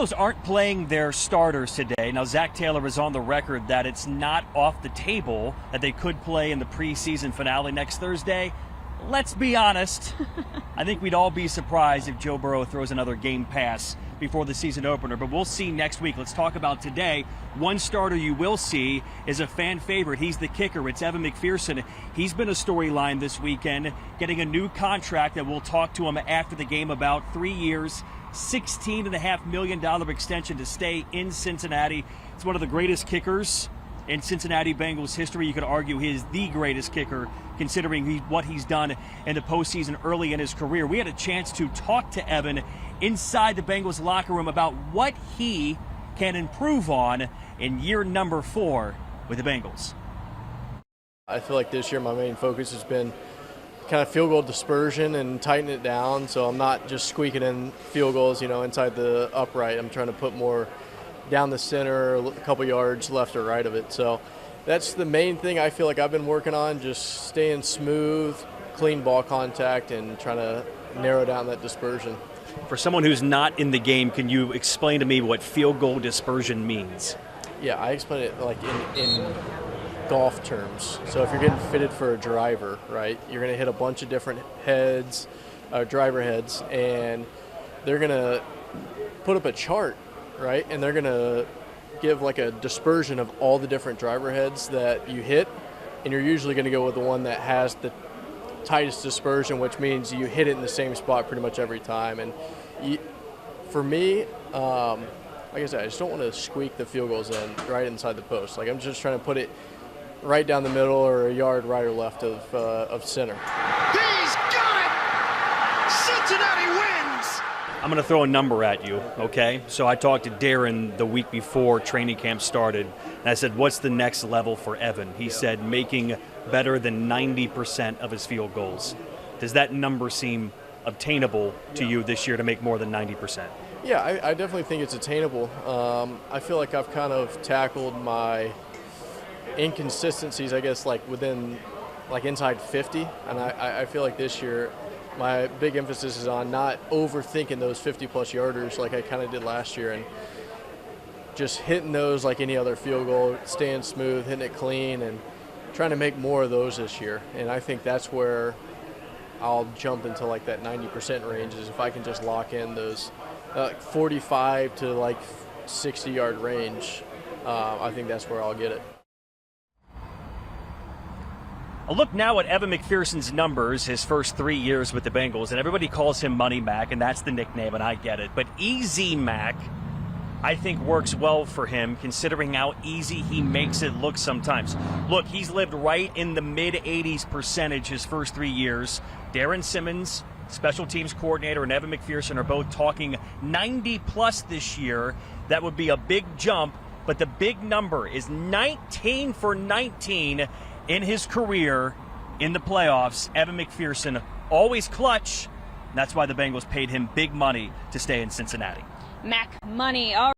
Bengals aren't playing their starters today. Now, Zach Taylor is on the record that it's not off the table that they could play in the preseason finale next Thursday. Let's be honest. I think we'd all be surprised if Joe Burrow throws another game pass before the season opener, but we'll see next week. Let's talk about today. One starter you will see is a fan favorite. He's the kicker. It's Evan McPherson. He's been a storyline this weekend, getting a new contract that we'll talk to him after the game about. 3 years, $16.5 million extension to stay in Cincinnati. It's one of the greatest kickers in Cincinnati Bengals history. You could argue he is the greatest kicker considering what he's done in the postseason early in his career. We had a chance to talk to Evan inside the Bengals locker room about what he can improve on in year number 4 with the Bengals. I feel like this year my main focus has been kind of field goal dispersion and tighten it down, so I'm not just squeaking in field goals, inside the upright. I'm trying to put more down the center, a couple yards left or right of it. So that's the main thing I feel like I've been working on, just staying smooth, clean ball contact, and trying to narrow down that dispersion. For someone who's not in the game, can you explain to me what field goal dispersion means? Yeah, I explain it like in golf terms. So if you're getting fitted for a driver, right, you're going to hit a bunch of different heads, driver heads, and they're going to put up a chart, right, and they're going to give like a dispersion of all the different driver heads that you hit, and you're usually going to go with the one that has the tightest dispersion, which means you hit it in the same spot pretty much every time. And for me, like I said, I just don't want to squeak the field goals in right inside the post. Like, I'm just trying to put it right down the middle or a yard right or left of center. He's got it! Cincinnati wins! I'm going to throw a number at you, okay? So I talked to Darren the week before training camp started, and I said, what's the next level for Evan? He said making better than 90% of his field goals. Does that number seem obtainable to you this year to make more than 90%? Yeah, I definitely think it's attainable. I feel like I've kind of tackled my inconsistencies, I guess, like within, like inside 50, and I feel like this year my big emphasis is on not overthinking those 50-plus yarders like I kind of did last year, and just hitting those like any other field goal, staying smooth, hitting it clean, and trying to make more of those this year. And I think that's where I'll jump into like that 90% range, is if I can just lock in those 45 to like 60-yard range. I think that's where I'll get it. A look now at Evan McPherson's numbers, his first 3 years with the Bengals, and everybody calls him Money Mac, and that's the nickname, and I get it. But Easy Mac, I think, works well for him, considering how easy he makes it look sometimes. Look, he's lived right in the mid-80s percentage his first 3 years. Darren Simmons, special teams coordinator, and Evan McPherson are both talking 90-plus this year. That would be a big jump, but the big number is 19 for 19 in his career in the playoffs. Evan McPherson, always clutch. That's why the Bengals paid him big money to stay in Cincinnati. Mac money. All